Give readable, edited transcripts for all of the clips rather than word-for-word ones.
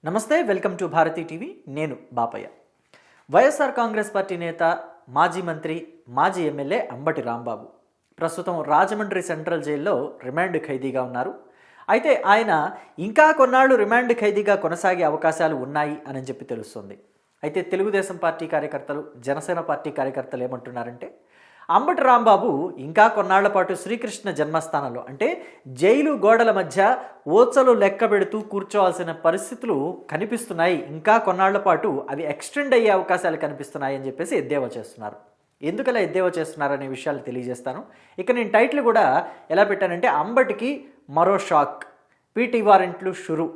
నమస్తే, welcome to Bharati TV. నేను Bapayya. YSR Congress party నేత, మాజీ మంత్రి, మాజీ ఎమ్మెల్యే అంబటి రాంబాబు ప్రస్తుతం రాజమండ్రి సెంట్రల్ జైల్లో రిమాండ్ ఖైదీగా ఉన్నారు. అయితే ఆయన ఇంకా కొన్నాళ్ళు రిమాండ్ ఖైదీగా కొనసాగే అవకాశాలు ఉన్నాయి అని చెప్పి తెలుస్తుంది. అయితే తెలుగుదేశం పార్టీ కార్యకర్తలు, జనసేన పార్టీ కార్యకర్తలు ఏమంటున్నారంటే, అంబటి రాంబాబు ఇంకా కొన్నాళ్ల పాటు శ్రీకృష్ణ జన్మస్థానంలో అంటే జైలు గోడల మధ్య ఓచలు లెక్క పెడుతూ కూర్చోవాల్సిన పరిస్థితులు కనిపిస్తున్నాయి, ఇంకా కొన్నాళ్ల పాటు అవి ఎక్స్టెండ్ అయ్యే అవకాశాలు కనిపిస్తున్నాయి అని చెప్పేసి ఎద్దేవా చేస్తున్నారు. ఎందుకలా ఎద్దేవా చేస్తున్నారనే విషయాలు తెలియజేస్తాను. ఇక నేను టైటిల్ కూడా ఎలా పెట్టానంటే, అంబటికి మరో షాక్, పీటీ వారెంట్లు షురు,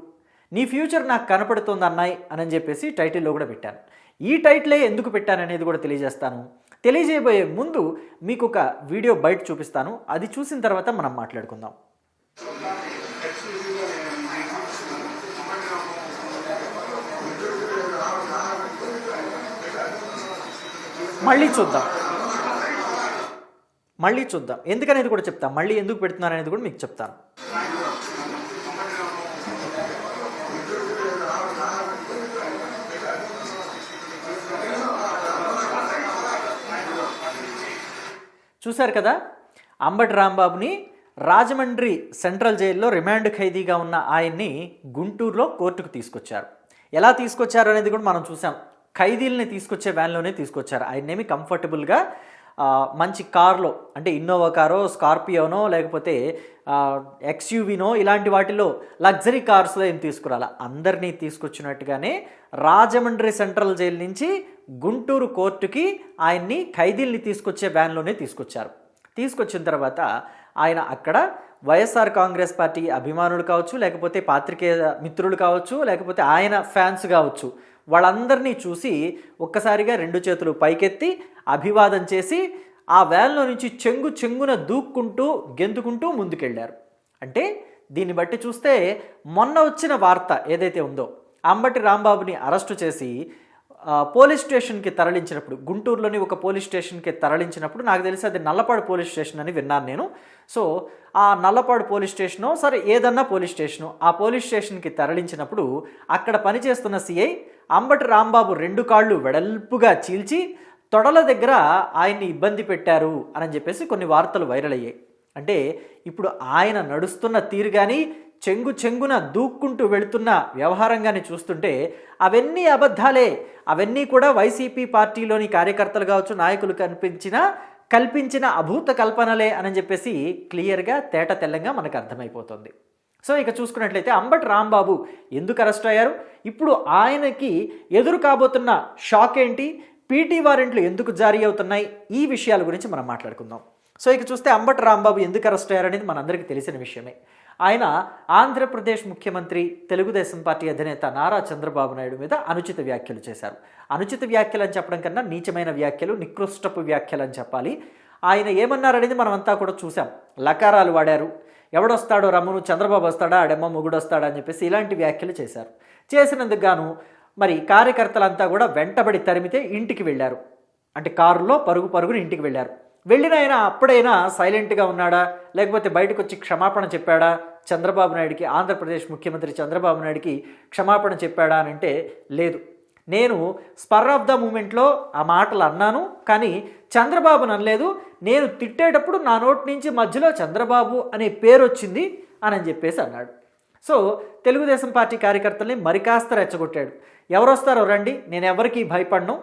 నీ ఫ్యూచర్ నాకు కనపడుతుంది అన్నాయి అని చెప్పేసి టైటిల్లో కూడా పెట్టాను. ఈ టైటిలే ఎందుకు పెట్టాననేది కూడా తెలియజేస్తాను. తెలియజేయబోయే ముందు మీకు ఒక వీడియో బయట చూపిస్తాను, అది చూసిన తర్వాత మనం మాట్లాడుకుందాం. మళ్ళీ చూద్దాం ఎందుకనేది కూడా చెప్తాను, మళ్ళీ ఎందుకు పెడుతున్నారు అనేది కూడా మీకు చెప్తాను. చూశారు కదా, అంబటి రాంబాబుని రాజమండ్రి సెంట్రల్ జైల్లో రిమాండ్ ఖైదీగా ఉన్న ఆయన్ని గుంటూరులో కోర్టుకు తీసుకొచ్చారు. ఎలా తీసుకొచ్చారు అనేది కూడా మనం చూసాం. ఖైదీలని తీసుకొచ్చే వ్యాన్లోనే తీసుకొచ్చారు. ఆయన్నేమి కంఫర్టబుల్గా మంచి కార్లో, అంటే ఇన్నోవా కారో, స్కార్పియోనో, లేకపోతే ఎక్స్యూవీనో, ఇలాంటి వాటిలో లగ్జరీ కార్స్లో ఏం తీసుకురాలా. అందరినీ తీసుకొచ్చినట్టుగానే రాజమండ్రి సెంట్రల్ జైలు నుంచి గుంటూరు కోర్టుకి ఆయన్ని ఖైదీల్ని తీసుకొచ్చే వ్యాన్లోనే తీసుకొచ్చారు. తీసుకొచ్చిన తర్వాత ఆయన అక్కడ వైఎస్ఆర్ కాంగ్రెస్ పార్టీ అభిమానులు కావచ్చు, లేకపోతే పాత్రికేయ మిత్రులు కావచ్చు, లేకపోతే ఆయన ఫ్యాన్స్ కావచ్చు, వాళ్ళందరినీ చూసి ఒక్కసారిగా రెండు చేతులు పైకెత్తి అభివాదం చేసి ఆ వ్యాన్లో నుంచి చెంగున దూక్కుంటూ గెంతుకుంటూ ముందుకెళ్ళారు. అంటే దీన్ని బట్టి చూస్తే మొన్న వచ్చిన వార్త ఏదైతే ఉందో, అంబటి రాంబాబుని అరెస్టు చేసి పోలీస్ స్టేషన్కి తరలించినప్పుడు, గుంటూరులోని ఒక పోలీస్ స్టేషన్కి తరలించినప్పుడు, నాకు తెలిసి అది నల్లపాడు పోలీస్ స్టేషన్ అని విన్నాను నేను. సో ఆ నల్లపాడు పోలీస్ స్టేషను, సరే ఏదన్నా పోలీస్ స్టేషను, ఆ పోలీస్ స్టేషన్కి తరలించినప్పుడు అక్కడ పనిచేస్తున్న సిఐ అంబటి రాంబాబు రెండు కాళ్ళు వెడల్పుగా చీల్చి తొడల దగ్గర ఆయన్ని ఇబ్బంది పెట్టారు అని చెప్పేసి కొన్ని వార్తలు వైరల్ అయ్యాయి. అంటే ఇప్పుడు ఆయన నడుస్తున్న తీరు కానీ, చెంగున దూక్కుంటూ వెళుతున్న వ్యవహారంగానే చూస్తుంటే అవన్నీ అబద్ధాలే, అవన్నీ కూడా వైసీపీ పార్టీలోని కార్యకర్తలు కావచ్చు, నాయకులు కల్పించిన అభూత కల్పనలే అని చెప్పేసి క్లియర్గా తేట తెల్లంగా మనకు అర్థమైపోతుంది. సో ఇక చూసుకున్నట్లయితే అంబటి రాంబాబు ఎందుకు అరెస్ట్ అయ్యారు, ఇప్పుడు ఆయనకి ఎదురు కాబోతున్న షాక్ ఏంటి, పీటీ వారెంట్లు ఎందుకు జారీ అవుతున్నాయి, ఈ విషయాల గురించి మనం మాట్లాడుకుందాం. సో ఇక చూస్తే అంబటి రాంబాబు ఎందుకు అరెస్ట్ అయ్యారనేది మనందరికీ తెలిసిన విషయమే. ఆయన ఆంధ్రప్రదేశ్ ముఖ్యమంత్రి, తెలుగుదేశం పార్టీ అధినేత నారా చంద్రబాబు నాయుడు మీద అనుచిత వ్యాఖ్యలు చేశారు. అనుచిత వ్యాఖ్యలు అని చెప్పడం కన్నా నీచమైన వ్యాఖ్యలు, నికృష్టపు వ్యాఖ్యలు అని చెప్పాలి. ఆయన ఏమన్నారనేది మనం అంతా కూడా చూసాం. లకారాలు వాడారు, ఎవడొస్తాడో రమ్మును, చంద్రబాబు వస్తాడా, ఆడెమ్మ మొగుడు వస్తాడా అని చెప్పేసి ఇలాంటి వ్యాఖ్యలు చేశారు. చేసినందుకు గాను మరి కార్యకర్తలంతా కూడా వెంటబడి తరిమితే ఇంటికి వెళ్ళారు. అంటే కారులో పరుగున ఇంటికి వెళ్ళారు. వెళ్ళిన ఆయన అప్పుడైనా సైలెంట్గా ఉన్నాడా, లేకపోతే బయటకు వచ్చి క్షమాపణ చెప్పాడా చంద్రబాబు నాయుడికి, ఆంధ్రప్రదేశ్ ముఖ్యమంత్రి చంద్రబాబు నాయుడికి క్షమాపణ చెప్పాడా అని అంటే లేదు. నేను స్పర్ ఆఫ్ ద మూమెంట్లో ఆ మాటలు అన్నాను, కానీ చంద్రబాబు అనలేదు, నేను తిట్టేటప్పుడు నా నోటి నుంచి మధ్యలో చంద్రబాబు అనే పేరు వచ్చింది అని చెప్పేసి అన్నాడు. సో తెలుగుదేశం పార్టీ కార్యకర్తల్ని మరికాస్త రెచ్చగొట్టాడు. ఎవరొస్తారో రండి, నేను ఎవరికి భయపడను,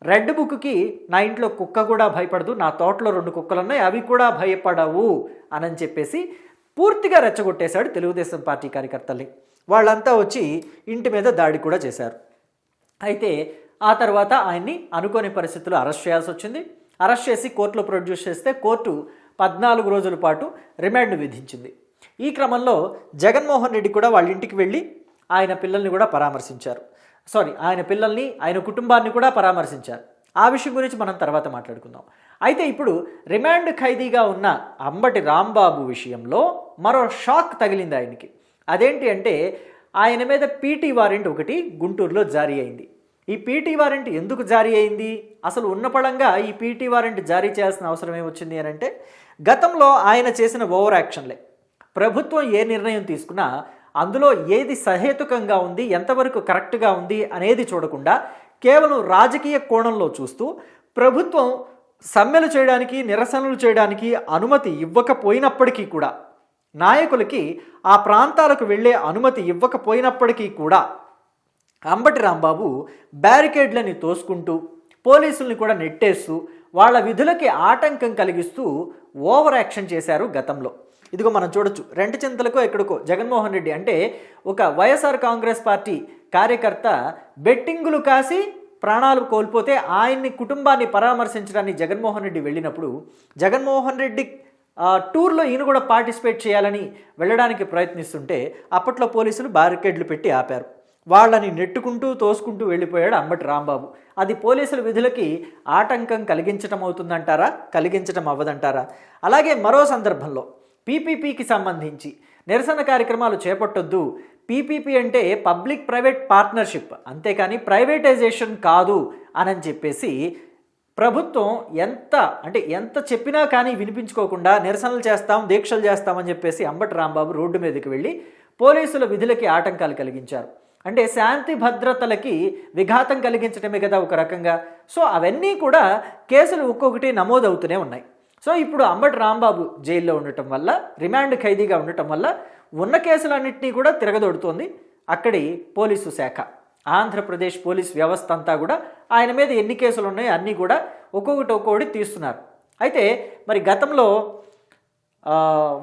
రెడ్ బుక్కి నా ఇంట్లో కుక్క కూడా భయపడదు, నా తోటలో 2 కుక్కలు ఉన్నాయి, అవి కూడా భయపడవు అని చెప్పేసి పూర్తిగా రెచ్చగొట్టేశాడు తెలుగుదేశం పార్టీ కార్యకర్తల్ని. వాళ్ళంతా వచ్చి ఇంటి మీద దాడి కూడా చేశారు. అయితే ఆ తర్వాత ఆయన్ని అనుకోని పరిస్థితుల్లో అరెస్ట్ చేయాల్సి వచ్చింది. అరెస్ట్ చేసి కోర్టులో ప్రొడ్యూస్ చేస్తే కోర్టు 14 రోజుల పాటు రిమాండ్ విధించింది. ఈ క్రమంలో జగన్మోహన్ రెడ్డి కూడా వాళ్ళ ఇంటికి వెళ్ళి ఆయన పిల్లల్ని కూడా పరామర్శించారు. ఆయన పిల్లల్ని, ఆయన కుటుంబాన్ని కూడా పరామర్శించారు. ఆ విషయం గురించి మనం తర్వాత మాట్లాడుకుందాం. అయితే ఇప్పుడు రిమాండ్ ఖైదీగా ఉన్న అంబటి రాంబాబు విషయంలో మరో షాక్ తగిలింది ఆయనకి. అదేంటి అంటే, ఆయన మీద పీటీ వారెంట్ ఒకటి గుంటూరులో జారీ అయింది. ఈ పీటీ వారెంట్ ఎందుకు జారీ అయింది, అసలు ఉన్నపళంగా ఈ పీటీ వారెంట్ జారీ చేయాల్సిన అవసరం ఏమొచ్చింది అని అంటే, గతంలో ఆయన చేసిన ఓవర్ యాక్షన్లే. ప్రభుత్వం ఏ నిర్ణయం తీసుకున్నా అందులో ఏది సహేతుకంగా ఉంది, ఎంతవరకు కరెక్ట్గా ఉంది అనేది చూడకుండా కేవలం రాజకీయ కోణంలో చూస్తూ ప్రభుత్వం సమ్మెలు చేయడానికి, నిరసనలు చేయడానికి అనుమతి ఇవ్వకపోయినప్పటికీ కూడా, నాయకులకి ఆ ప్రాంతాలకు వెళ్ళే అనుమతి ఇవ్వకపోయినప్పటికీ కూడా అంబటి రాంబాబు బ్యారికేడ్లని తోసుకుంటూ పోలీసుల్ని కూడా నెట్టేస్తూ వాళ్ళ విధులకి ఆటంకం కలిగిస్తూ ఓవర్ యాక్షన్ చేశారు గతంలో. ఇదిగో మనం చూడొచ్చు, రెంటచింతలకో ఎక్కడికో జగన్మోహన్ రెడ్డి అంటే ఒక వైఎస్ఆర్ కాంగ్రెస్ పార్టీ కార్యకర్త బెట్టింగులు కాసి ప్రాణాలు కోల్పోతే ఆయన్ని కుటుంబాన్ని పరామర్శించడానికి జగన్మోహన్ రెడ్డి వెళ్ళినప్పుడు జగన్మోహన్ రెడ్డి టూర్లో ఈయన కూడా పార్టిసిపేట్ చేయాలని వెళ్ళడానికి ప్రయత్నిస్తుంటే అప్పట్లో పోలీసులు బ్యారికేడ్లు పెట్టి ఆపారు. వాళ్ళని నెట్టుకుంటూ తోసుకుంటూ వెళ్ళిపోయాడు అంబటి రాంబాబు. అది పోలీసుల విధులకి ఆటంకం కలిగించటం అవుతుందంటారా, కలిగించటం అవ్వదంటారా? అలాగే మరో సందర్భంలో పీపీపీకి సంబంధించి నిరసన కార్యక్రమాలు చేపట్టొద్దు, పీపీపీ అంటే పబ్లిక్ ప్రైవేట్ పార్ట్నర్షిప్, అంతేకాని ప్రైవేటైజేషన్ కాదు అని చెప్పేసి ప్రభుత్వం ఎంత చెప్పినా కానీ వినిపించుకోకుండా నిరసనలు చేస్తాం, దీక్షలు చేస్తామని చెప్పేసి అంబటి రాంబాబు రోడ్డు మీదకి వెళ్ళి పోలీసుల విధులకి ఆటంకాలు కలిగించారు. అంటే శాంతి భద్రతలకి విఘాతం కలిగించడమే కదా ఒక రకంగా. సో అవన్నీ కూడా కేసులు ఒక్కొక్కటి నమోదవుతూనే ఉన్నాయి. సో ఇప్పుడు అంబటి రాంబాబు జైల్లో ఉండటం వల్ల, రిమాండ్ ఖైదీగా ఉండటం వల్ల ఉన్న కేసులన్నింటినీ కూడా తిరగదొడుతోంది అక్కడి పోలీసు శాఖ. ఆంధ్రప్రదేశ్ పోలీస్ వ్యవస్థ అంతా కూడా ఆయన మీద ఎన్ని కేసులు ఉన్నాయో అన్నీ కూడా ఒక్కొక్కటి తీస్తున్నారు. అయితే మరి గతంలో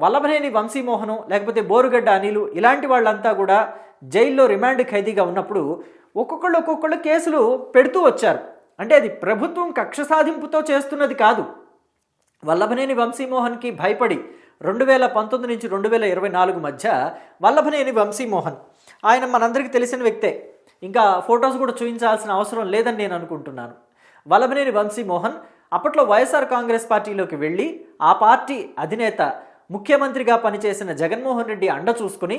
వల్లభనేని వంశీమోహను లేకపోతే బోరుగడ్డ అనిలు ఇలాంటి వాళ్ళంతా కూడా జైల్లో రిమాండ్ ఖైదీగా ఉన్నప్పుడు ఒక్కొక్కళ్ళు కేసులు పెడుతూ వచ్చారు. అంటే అది ప్రభుత్వం కక్ష సాధింపుతో చేస్తున్నది కాదు. వల్లభనేని వంశీమోహన్కి భయపడి 2019 నుంచి 2024 మధ్య వల్లభనేని వంశీమోహన్ ఆయన మనందరికీ తెలిసిన వ్యక్తే, ఇంకా ఫొటోస్ కూడా చూపించాల్సిన అవసరం లేదని నేను అనుకుంటున్నాను. వల్లభనేని వంశీమోహన్ అప్పట్లో వైఎస్ఆర్ కాంగ్రెస్ పార్టీలోకి వెళ్ళి ఆ పార్టీ అధినేత ముఖ్యమంత్రిగా పనిచేసిన జగన్మోహన్ రెడ్డి అండ చూసుకుని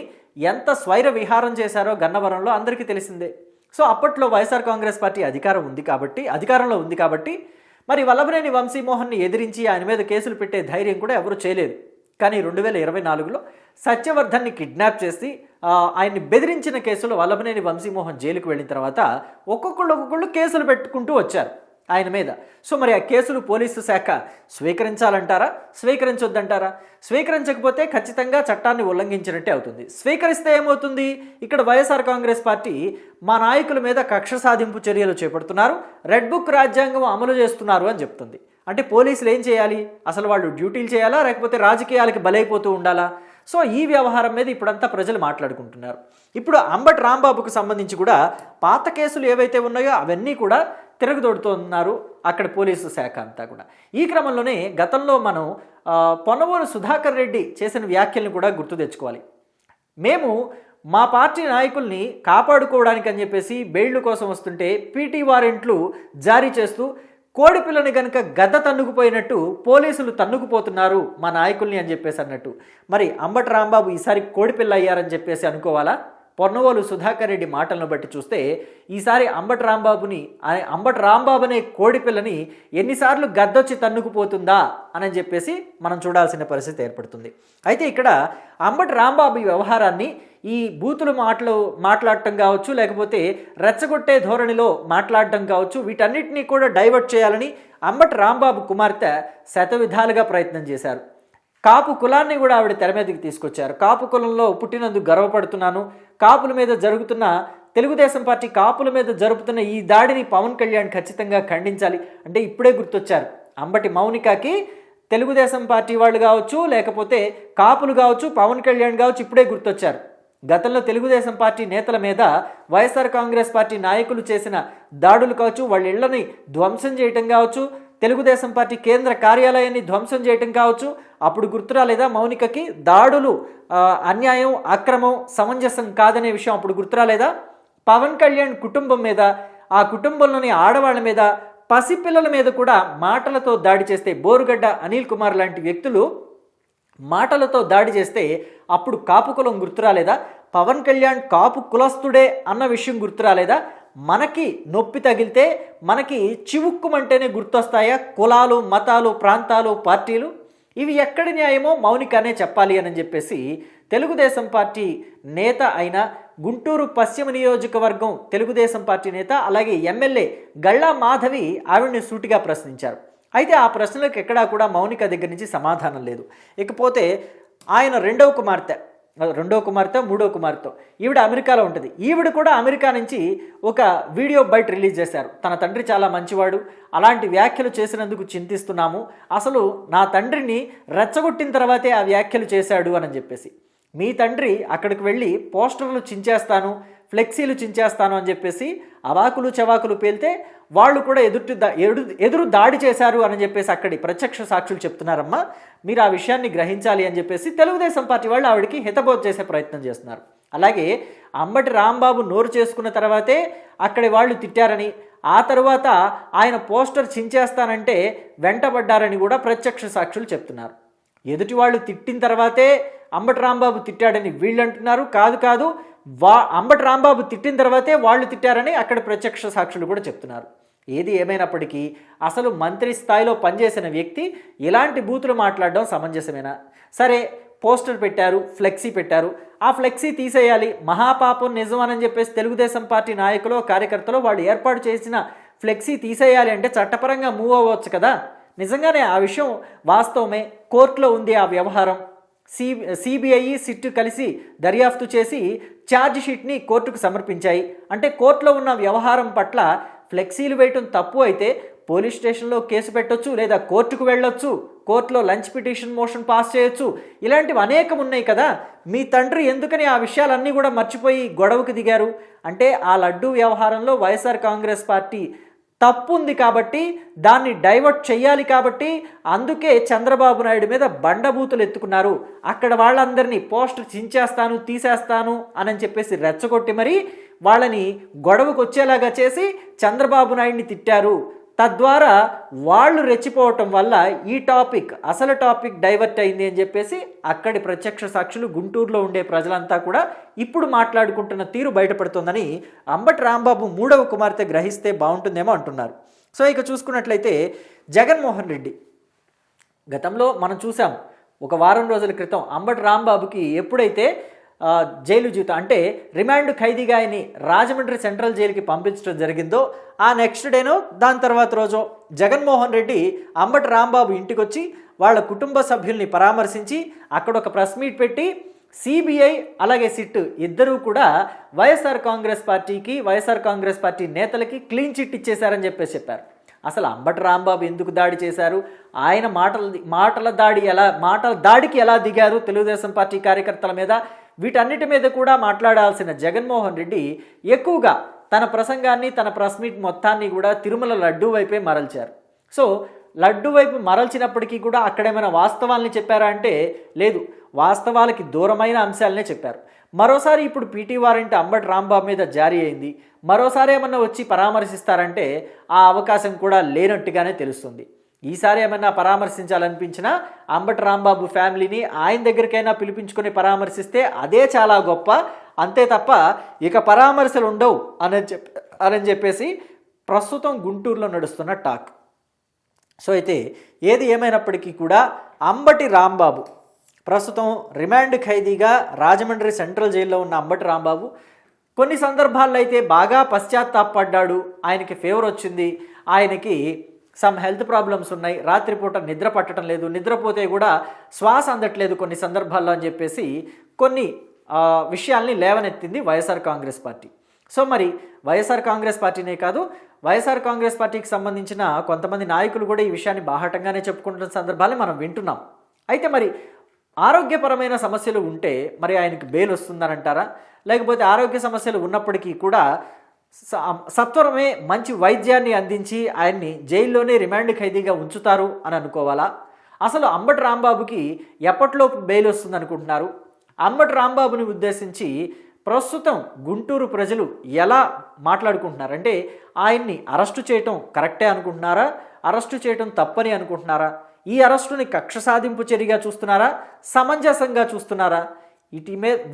ఎంత స్వైర విహారం చేశారో గన్నవరంలో అందరికీ తెలిసిందే. సో అప్పట్లో వైఎస్ఆర్ కాంగ్రెస్ పార్టీ అధికారంలో ఉంది కాబట్టి మరి వల్లభనేని వంశీమోహన్ని ఎదిరించి ఆయన మీద కేసులు పెట్టే ధైర్యం కూడా ఎవరు చేయలేదు. కానీ 2024లో సత్యవర్ధన్ని కిడ్నాప్ చేసి ఆయన్ని బెదిరించిన కేసులో వల్లభనేని వంశీమోహన్ జైలుకు వెళ్ళిన తర్వాత ఒక్కొక్కళ్ళు కేసులు పెట్టుకుంటూ వచ్చారు ఆయన మీద. సో మరి ఆ కేసులు పోలీసు శాఖ స్వీకరించాలంటారా, స్వీకరించొద్దంటారా? స్వీకరించకపోతే ఖచ్చితంగా చట్టాన్ని ఉల్లంఘించినట్టే అవుతుంది. స్వీకరిస్తే ఏమవుతుంది? ఇక్కడ వైఎస్ఆర్ కాంగ్రెస్ పార్టీ మా నాయకుల మీద కక్ష సాధింపు చర్యలు చేపడుతున్నారు, రెడ్ బుక్ రాజ్యాంగం అమలు చేస్తున్నారు అని చెప్తుంది. అంటే పోలీసులు ఏం చేయాలి? అసలు వాళ్ళు డ్యూటీలు చేయాలా, లేకపోతే రాజకీయాలకి బలైపోతూ ఉండాలా? సో ఈ వ్యవహారం మీద ఇప్పుడంతా ప్రజలు మాట్లాడుకుంటున్నారు. ఇప్పుడు అంబటి రాంబాబుకు సంబంధించి కూడా పాత కేసులు ఏవైతే ఉన్నాయో అవన్నీ కూడా తిరగదొడుతున్నారు అక్కడ పోలీసు శాఖ అంతా కూడా. ఈ క్రమంలోనే గతంలో మనం పొన్నవోలు సుధాకర్ రెడ్డి చేసిన వ్యాఖ్యలను కూడా గుర్తు తెచ్చుకోవాలి. మేము మా పార్టీ నాయకుల్ని కాపాడుకోవడానికి అని చెప్పేసి బెయిళ్ల కోసం వస్తుంటే పీటీ వారెంట్లు జారీ చేస్తూ కోడిపిల్లని కనుక గద్ద తన్నుకుపోయినట్టు పోలీసులు తన్నుకుపోతున్నారు మా నాయకుల్ని అని చెప్పేసి అన్నట్టు. మరి అంబటి రాంబాబు ఈసారి కోడిపిల్ల అయ్యారని చెప్పేసి అనుకోవాలా? పొన్నవోలు సుధాకర్ రెడ్డి మాటలను బట్టి చూస్తే ఈసారి అంబటి రాంబాబు అనే కోడిపిల్లని ఎన్నిసార్లు గద్దొచ్చి తన్నుకుపోతుందా అని చెప్పేసి మనం చూడాల్సిన పరిస్థితి ఏర్పడుతుంది. అయితే ఇక్కడ అంబటి రాంబాబు వ్యవహారాన్ని ఈ బూతులు మాట్లాడటం కావచ్చు, లేకపోతే రెచ్చగొట్టే ధోరణిలో మాట్లాడటం కావచ్చు, వీటన్నిటినీ కూడా డైవర్ట్ చేయాలని అంబటి రాంబాబు కుమార్తె శతవిధాలుగా ప్రయత్నం చేశారు. కాపు కులాన్ని కూడా ఆవిడ తెర మీదకి తీసుకొచ్చారు. కాపు కులంలో పుట్టినందుకు గర్వపడుతున్నాను, కాపుల మీద జరుగుతున్న తెలుగుదేశం పార్టీ కాపుల మీద జరుపుతున్న ఈ దాడిని పవన్ కళ్యాణ్ ఖచ్చితంగా ఖండించాలి అంటే ఇప్పుడే గుర్తొచ్చారు. అంబటి మౌనికకి తెలుగుదేశం పార్టీ వాళ్ళు కావచ్చు, లేకపోతే కాపులు కావచ్చు, పవన్ కళ్యాణ్ కావచ్చు, ఇప్పుడే గుర్తొచ్చారు. గతంలో తెలుగుదేశం పార్టీ నేతల మీద వైఎస్ఆర్ కాంగ్రెస్ పార్టీ నాయకులు చేసిన దాడులు కావచ్చు, వాళ్ళ ఇళ్లని ధ్వంసం చేయటం కావచ్చు, తెలుగుదేశం పార్టీ కేంద్ర కార్యాలయాన్ని ధ్వంసం చేయటం కావచ్చు, అప్పుడు గుర్తురాలేదా మౌనికకి? దాడులు అన్యాయం, అక్రమం, సమంజసం కాదనే విషయం అప్పుడు గుర్తురాలేదా? పవన్ కళ్యాణ్ కుటుంబం మీద, ఆ కుటుంబంలోని ఆడవాళ్ళ మీద, పసిపిల్లల మీద కూడా మాటలతో దాడి చేస్తే, బోరుగడ్డ అనిల్ కుమార్ లాంటి వ్యక్తులు మాటలతో దాడి చేస్తే అప్పుడు కాపు కులం గుర్తురాలేదా? పవన్ కళ్యాణ్ కాపు కులస్తుడే అన్న విషయం గుర్తురాలేదా? మనకి నొప్పి తగిలితే మనకి చివుక్కుమంటేనే గుర్తొస్తాయా కులాలు, మతాలు, ప్రాంతాలు, పార్టీలు? ఇవి ఎక్కడి న్యాయమో మౌనికనే చెప్పాలి అని చెప్పేసి తెలుగుదేశం పార్టీ నేత అయిన గుంటూరు పశ్చిమ నియోజకవర్గం తెలుగుదేశం పార్టీ నేత అలాగే ఎమ్మెల్యే గళ్ళా మాధవి ఆవిడ్ని సూటిగా ప్రశ్నించారు. అయితే ఆ ప్రశ్నలకు ఎక్కడా కూడా మౌనిక దగ్గర నుంచి సమాధానం లేదు. ఇకపోతే ఆయన రెండో కుమార్తె మూడో కుమార్తె ఈవిడ అమెరికాలో ఉంటుంది. ఈవిడ కూడా అమెరికా నుంచి ఒక వీడియో బయట రిలీజ్ చేశారు. తన తండ్రి చాలా మంచివాడు, అలాంటి వ్యాఖ్యలు చేసినందుకు చింతిస్తున్నాము, అసలు నా తండ్రిని రెచ్చగొట్టిన తర్వాతే ఆ వ్యాఖ్యలు చేశాడు అని చెప్పేసి. మీ తండ్రి అక్కడికి వెళ్ళి పోస్టర్లు చించేస్తాను, ఫ్లెక్సీలు చించేస్తాను అని చెప్పేసి అవాకులు చవాకులు పేలితే వాళ్ళు కూడా ఎదురు దాడి చేశారు అని చెప్పేసి అక్కడి ప్రత్యక్ష సాక్షులు చెప్తున్నారమ్మా, మీరు ఆ విషయాన్ని గ్రహించాలి అని చెప్పేసి తెలుగుదేశం పార్టీ వాళ్ళు ఆవిడికి హితబోధ చేసే ప్రయత్నం చేస్తున్నారు. అలాగే అంబటి రాంబాబు నోరు చేసుకున్న తర్వాతే అక్కడి వాళ్ళు తిట్టారని, ఆ తర్వాత ఆయన పోస్టర్ చించేస్తానంటే వెంటబడ్డారని కూడా ప్రత్యక్ష సాక్షులు చెప్తున్నారు. ఎదుటి వాళ్ళు తిట్టిన తర్వాతే అంబటి రాంబాబు తిట్టాడని వీళ్ళు అంటున్నారు. కాదు, అంబటి రాంబాబు తిట్టిన తర్వాతే వాళ్ళు తిట్టారని అక్కడ ప్రత్యక్ష సాక్షులు కూడా చెప్తున్నారు. ఏది ఏమైనప్పటికీ అసలు మంత్రి స్థాయిలో పనిచేసిన వ్యక్తి ఇలాంటి బూతులు మాట్లాడడం సమంజసమేనా? సరే, పోస్టర్ పెట్టారు, ఫ్లెక్సీ పెట్టారు, ఆ ఫ్లెక్సీ తీసేయాలి, మహాపాపం నిజమని చెప్పేసి తెలుగుదేశం పార్టీ నాయకులు కార్యకర్తలు వాళ్ళు ఏర్పాటు చేసిన ఫ్లెక్సీ తీసేయాలి అంటే చట్టపరంగా మూవ్ అవ్వచ్చు కదా. నిజంగానే ఆ విషయం వాస్తవమే, కోర్టులో ఉంది ఆ వ్యవహారం. సిబిఐ సిట్ కలిసి దర్యాప్తు చేసి ఛార్జ్ షీట్ని కోర్టుకు సమర్పించాయి. అంటే కోర్టులో ఉన్న వ్యవహారం పట్ల ఫ్లెక్సీలు వేయటం తప్పు అయితే పోలీస్ స్టేషన్లో కేసు పెట్టొచ్చు, లేదా కోర్టుకు వెళ్ళొచ్చు, కోర్టులో లంచ్ పిటిషన్ మోషన్ పాస్ చేయొచ్చు, ఇలాంటివి అనేకం ఉన్నాయి కదా. మీ తండ్రి ఎందుకని ఆ విషయాలన్నీ కూడా మర్చిపోయి గొడవకు దిగారు అంటే ఆ లడ్డూ వ్యవహారంలో వైఎస్ఆర్ కాంగ్రెస్ పార్టీ తప్పు ఉంది కాబట్టి, దాన్ని డైవర్ట్ చేయాలి కాబట్టి అందుకే చంద్రబాబు నాయుడు మీద బండబూతులు ఎత్తుకున్నారు. అక్కడ వాళ్ళందరినీ పోస్టర్ చించేస్తాను, తీసేస్తాను అని చెప్పేసి రెచ్చగొట్టి మరి వాళ్ళని గొడవకు వచ్చేలాగా చేసి చంద్రబాబు నాయుడిని తిట్టారు. తద్వారా వాళ్ళు రెచ్చిపోవటం వల్ల ఈ అసలు టాపిక్ డైవర్ట్ అయింది అని చెప్పేసి అక్కడి ప్రత్యక్ష సాక్షులు, గుంటూరులో ఉండే ప్రజలంతా కూడా ఇప్పుడు మాట్లాడుకుంటున్న తీరు బయటపడుతుందని అంబటి రాంబాబు మూడవ కుమార్తె గ్రహిస్తే బాగుంటుందేమో అంటున్నారు. సో ఇక చూసుకున్నట్లయితే జగన్మోహన్ రెడ్డి గతంలో మనం చూసాం, ఒక వారం రోజుల క్రితం అంబటి రాంబాబుకి ఎప్పుడైతే జైలు జీవితం అంటే రిమాండ్ ఖైదీగా ఆయన్ని రాజమండ్రి సెంట్రల్ జైలుకి పంపించడం జరిగిందో ఆ నెక్స్ట్ డేనో దాని తర్వాత రోజు జగన్మోహన్ రెడ్డి అంబటి రాంబాబు ఇంటికి వచ్చి వాళ్ళ కుటుంబ సభ్యుల్ని పరామర్శించి అక్కడ ఒక ప్రెస్ మీట్ పెట్టి సిబిఐ అలాగే సిట్ ఇద్దరూ కూడా వైఎస్ఆర్ కాంగ్రెస్ పార్టీ నేతలకి క్లీన్ చిట్ ఇచ్చేశారని చెప్పారు. అసలు అంబటి రాంబాబు ఎందుకు దాడి చేశారు, ఆయన మాటల దాడికి ఎలా దిగారు తెలుగుదేశం పార్టీ కార్యకర్తల మీద, వీటన్నిటి మీద కూడా మాట్లాడాల్సిన జగన్మోహన్ రెడ్డి ఎక్కువగా తన ప్రసంగాన్ని, తన ప్రెస్ మీట్ మొత్తాన్ని కూడా తిరుమల లడ్డూ వైపే మరల్చారు. సో లడ్డూ వైపు మరల్చినప్పటికీ కూడా అక్కడేమైనా వాస్తవాల్ని చెప్పారా అంటే లేదు, వాస్తవాలకి దూరమైన అంశాలనే చెప్పారు. మరోసారి ఇప్పుడు పీటీ వారెంట్ అంబటి రాంబాబు మీద జారీ అయింది, మరోసారి ఏమన్నా వచ్చి పరామర్శిస్తారంటే ఆ అవకాశం కూడా లేనట్టుగానే తెలుస్తుంది. ఈసారి ఏమన్నా పరామర్శించాలనిపించినా అంబటి రాంబాబు ఫ్యామిలీని ఆయన దగ్గరికైనా పిలిపించుకొని పరామర్శిస్తే అదే చాలా గొప్ప, అంతే తప్ప ఇక పరామర్శలు ఉండవు అని చెప్పేసి ప్రస్తుతం గుంటూరులో నడుస్తున్న టాక్. సో అయితే ఏది ఏమైనప్పటికీ కూడా అంబటి రాంబాబు ప్రస్తుతం రిమాండ్ ఖైదీగా రాజమండ్రి సెంట్రల్ జైల్లో ఉన్న అంబటి రాంబాబు కొన్ని సందర్భాల్లో అయితే బాగా పశ్చాత్తాపడ్డాడు, ఆయనకి ఫీవర్ వచ్చింది, ఆయనకి సమ్ హెల్త్ ప్రాబ్లమ్స్ ఉన్నాయి, రాత్రిపూట నిద్ర పట్టడం లేదు, నిద్రపోతే కూడా శ్వాస అందట్లేదు కొన్ని సందర్భాల్లో అని చెప్పేసి కొన్ని విషయాల్ని లేవనెత్తింది వైఎస్ఆర్ కాంగ్రెస్ పార్టీ. సో మరి వైఎస్ఆర్ కాంగ్రెస్ పార్టీనే కాదు, వైఎస్ఆర్ కాంగ్రెస్ పార్టీకి సంబంధించిన కొంతమంది నాయకులు కూడా ఈ విషయాన్ని బాహాటంగానే చెప్పుకుంటున్న సందర్భాన్ని మనం వింటున్నాం. అయితే మరి ఆరోగ్యపరమైన సమస్యలు ఉంటే మరి ఆయనకి బెయిల్ వస్తుందనంటారా, లేకపోతే ఆరోగ్య సమస్యలు ఉన్నప్పటికీ కూడా సత్వరమే మంచి వైద్యాన్ని అందించి ఆయన్ని జైల్లోనే రిమాండ్ ఖైదీగా ఉంచుతారు అని అనుకోవాలా? అసలు అంబటి రాంబాబుకి ఎప్పటిలోపు బెయిల్ వస్తుంది అనుకుంటున్నారు? అంబటి రాంబాబుని ఉద్దేశించి ప్రస్తుతం గుంటూరు ప్రజలు ఎలా మాట్లాడుకుంటున్నారంటే ఆయన్ని అరెస్టు చేయటం కరెక్టే అనుకుంటున్నారా, అరెస్టు చేయటం తప్పని అనుకుంటున్నారా, ఈ అరెస్టుని కక్ష సాధింపు చర్యగా చూస్తున్నారా, సమంజసంగా చూస్తున్నారా?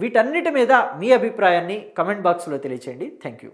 వీటన్నిటి మీద మీ అభిప్రాయాన్ని కమెంట్ బాక్స్లో తెలియచేయండి. Thank you.